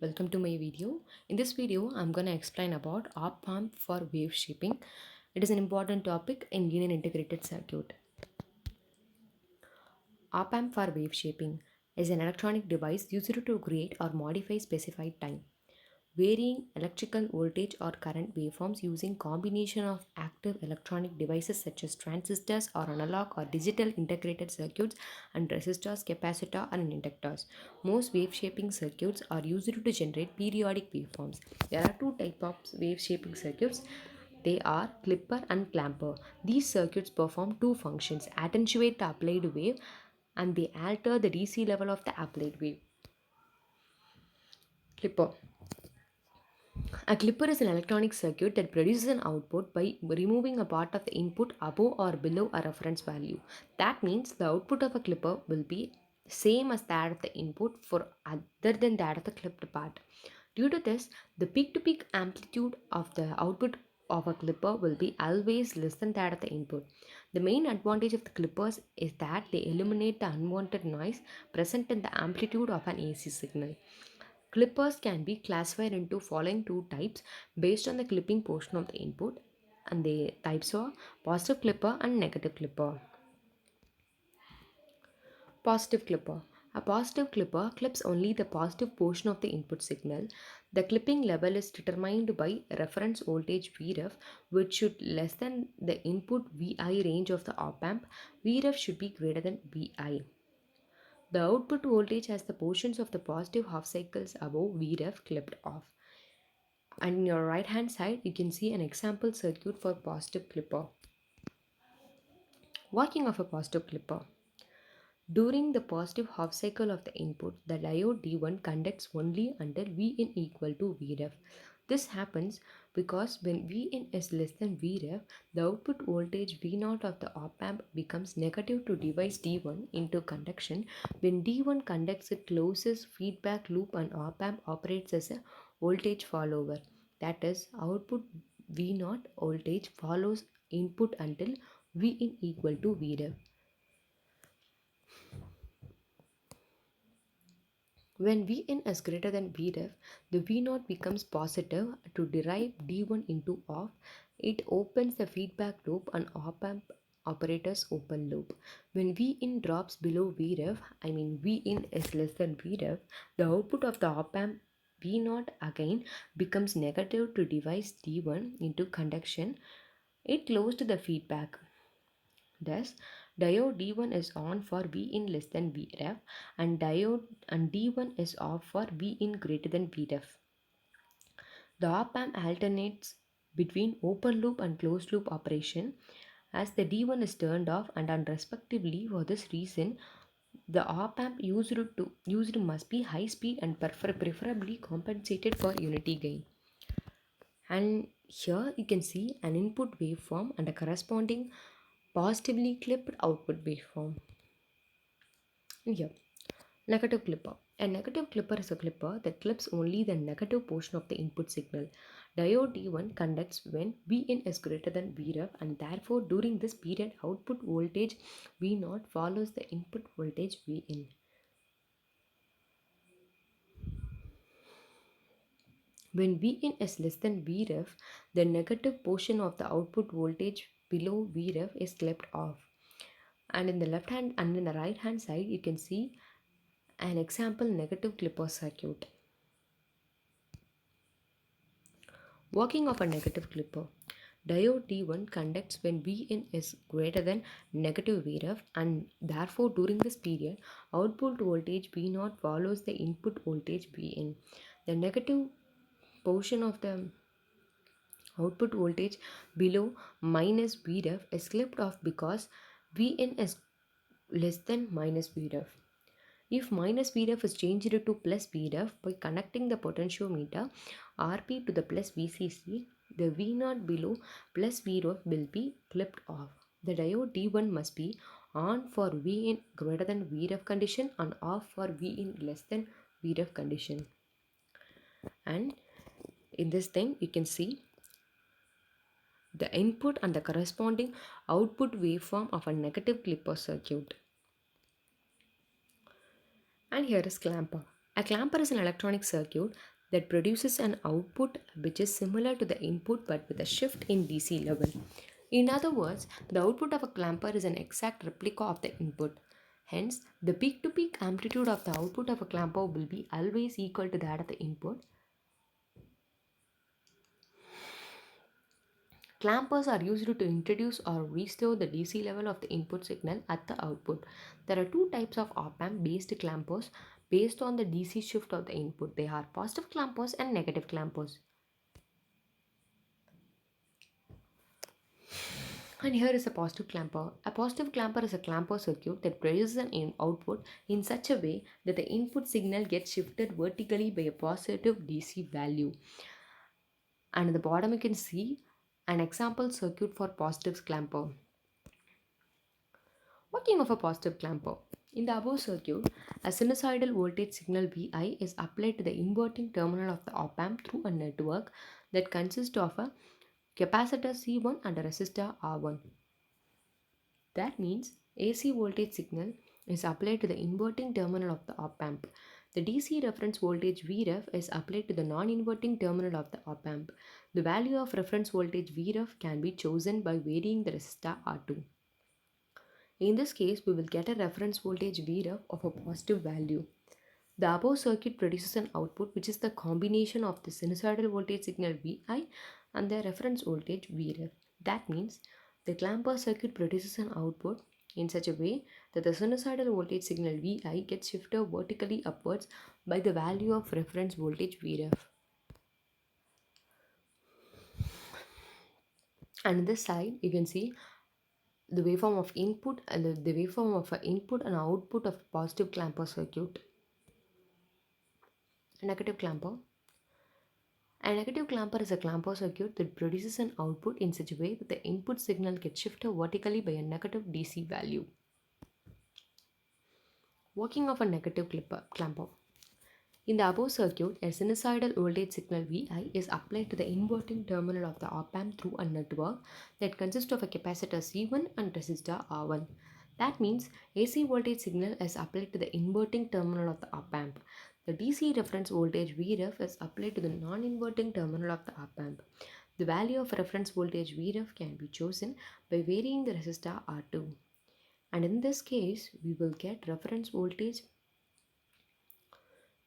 Welcome to my video. In this video, I'm going to explain about op-amp for wave shaping. It is an important topic in linear integrated circuit. Op-amp for wave shaping is an electronic device used to create or modify specified time, varying electrical voltage or current waveforms using combination of active electronic devices such as transistors or analog or digital integrated circuits and resistors, capacitor and inductors. Most wave shaping circuits are used to generate periodic waveforms. There are two types of wave shaping circuits. They are clipper and clamper. These circuits perform two functions: attenuate the applied wave and they alter the DC level of the applied wave. Clipper. A clipper is an electronic circuit that produces an output by removing a part of the input above or below a reference value. That means the output of a clipper will be same as that of the input for other than that of the clipped part. Due to this, the peak-to-peak amplitude of the output of a clipper will be always less than that of the input. The main advantage of the clippers is that they eliminate the unwanted noise present in the amplitude of an AC signal. Clippers can be classified into following two types based on the clipping portion of the input, and the types are positive clipper and negative clipper. Positive clipper. A positive clipper clips only the positive portion of the input signal. The clipping level is determined by reference voltage Vref, which should less than the input Vi range of the op-amp. Vref should be greater than Vi. The output voltage has the portions of the positive half cycles above Vref clipped off. And in your right hand side, you can see an example circuit for positive clipper. Working of a positive clipper. During the positive half cycle of the input, the diode D1 conducts only until Vin equal to Vref. This happens because when Vin is less than Vref, the output voltage V0 of the op-amp becomes negative to device D1 into conduction. When D1 conducts, it closes feedback loop and op-amp operates as a voltage follower. That is, output V0 voltage follows input until Vin equal to Vref. When Vn is greater than Vref, the V0 becomes positive to derive D1 into off. It opens the feedback loop and op-amp operators open loop. When Vin drops below Vref, Vin is less than Vref, the output of the op-amp V0 again becomes negative to device D1 into conduction. It closed the feedback. Thus, diode D1 is on for Vin less than Vref and diode and D1 is off for Vin greater than Vref. The op-amp alternates between open loop and closed loop operation as the D1 is turned off and on respectively. For this reason, the op-amp used must be high speed and preferably compensated for unity gain. And here you can see an input waveform and a corresponding positively clipped output waveform. And here, negative clipper. A negative clipper is a clipper that clips only the negative portion of the input signal. Diode D1 conducts when Vin is greater than Vref and therefore during this period output voltage V0 follows the input voltage Vin. When Vin is less than Vref, the negative portion of the output voltage below Vref is clipped off. And in the left hand and in the right hand side, you can see an example negative clipper circuit. Working of a negative clipper. Diode D1 conducts when Vin is greater than negative Vref and therefore during this period output voltage V0 follows the input voltage Vin. The negative portion of the output voltage below minus Vref is clipped off because Vin is less than minus Vref. If minus Vref is changed to plus Vref by connecting the potentiometer Rp to the plus Vcc, the V0 below plus Vref will be clipped off. The diode D1 must be on for Vin greater than Vref condition and off for Vin less than Vref condition. And in this thing you can see the input and the corresponding output waveform of a negative clipper circuit. And here is clamper. A clamper is an electronic circuit that produces an output which is similar to the input but with a shift in DC level. In other words, the output of a clamper is an exact replica of the input. Hence, the peak to peak amplitude of the output of a clamper will be always equal to that of the input. Clampers are used to introduce or restore the DC level of the input signal at the output. There are two types of op-amp based clampers based on the DC shift of the input. They are positive clampers and negative clampers. And here is a positive clamper. A positive clamper is a clamper circuit that produces an output in such a way that the input signal gets shifted vertically by a positive DC value. And at the bottom you can see an example circuit for positive clamper. Working of a positive clamper. In the above circuit, a sinusoidal voltage signal Vi is applied to the inverting terminal of the op-amp through a network that consists of a capacitor C1 and a resistor R1. That means AC voltage signal is applied to the inverting terminal of the op-amp. The DC reference voltage Vref is applied to the non-inverting terminal of the op-amp. The value of reference voltage Vref can be chosen by varying the resistor R2. In this case, we will get a reference voltage Vref of a positive value. The above circuit produces an output which is the combination of the sinusoidal voltage signal Vi and the reference voltage Vref. That means the clamper circuit produces an output in such a way that the sinusoidal voltage signal Vi gets shifted vertically upwards by the value of reference voltage Vref. And on this side, you can see the waveform of input and the waveform of input and output of positive clamper circuit. A negative clamper. A negative clamper is a clamper circuit that produces an output in such a way that the input signal gets shifted vertically by a negative DC value. Working of a negative clamper. In the above circuit, a sinusoidal voltage signal Vi is applied to the inverting terminal of the op-amp through a network that consists of a capacitor C1 and resistor R1. That means AC voltage signal is applied to the inverting terminal of the op-amp. The DC reference voltage Vref is applied to the non-inverting terminal of the op-amp. The value of reference voltage Vref can be chosen by varying the resistor R2. And in this case, we will get reference voltage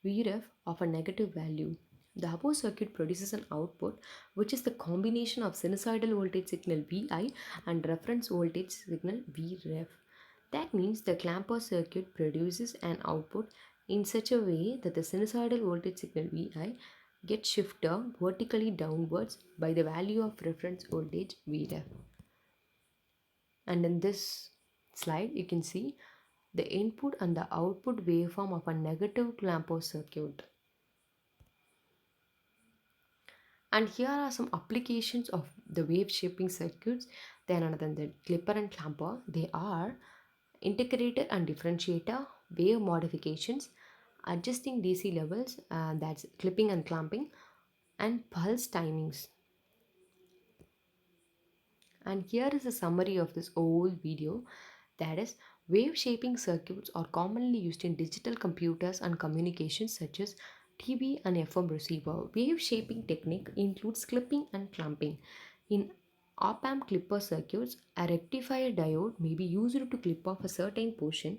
Vref of a negative value. The above circuit produces an output which is the combination of sinusoidal voltage signal Vi and reference voltage signal Vref. That means the clamper circuit produces an output in such a way that the sinusoidal voltage signal Vi gets shifted vertically downwards by the value of reference voltage Vref. And in this slide, you can see the input and the output waveform of a negative clamper circuit. And here are some applications of the wave shaping circuits. Then other than the clipper and clamper, they are integrator and differentiator, wave modifications, adjusting DC levels, that's clipping and clamping, and pulse timings. And here is a summary of this whole video. That is, wave shaping circuits are commonly used in digital computers and communications such as TV and FM receiver. Wave shaping technique includes clipping and clamping. In op-amp clipper circuits, a rectifier diode may be used to clip off a certain portion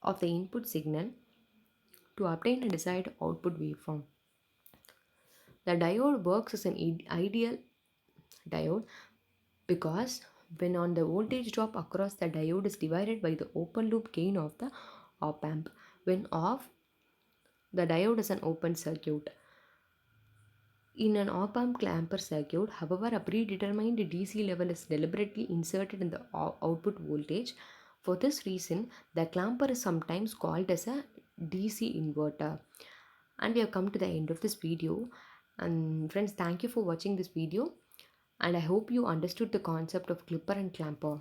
of the input signal to obtain a desired output waveform. The diode works as an ideal diode because when on the voltage drop across the diode is divided by the open loop gain of the op-amp. When off, the diode is an open circuit. In an op-amp clamper circuit, however, a predetermined DC level is deliberately inserted in the output voltage. For this reason, the clamper is sometimes called as a DC inverter. And we have come to the end of this video. And friends, thank you for watching this video. And I hope you understood the concept of clipper and clamper.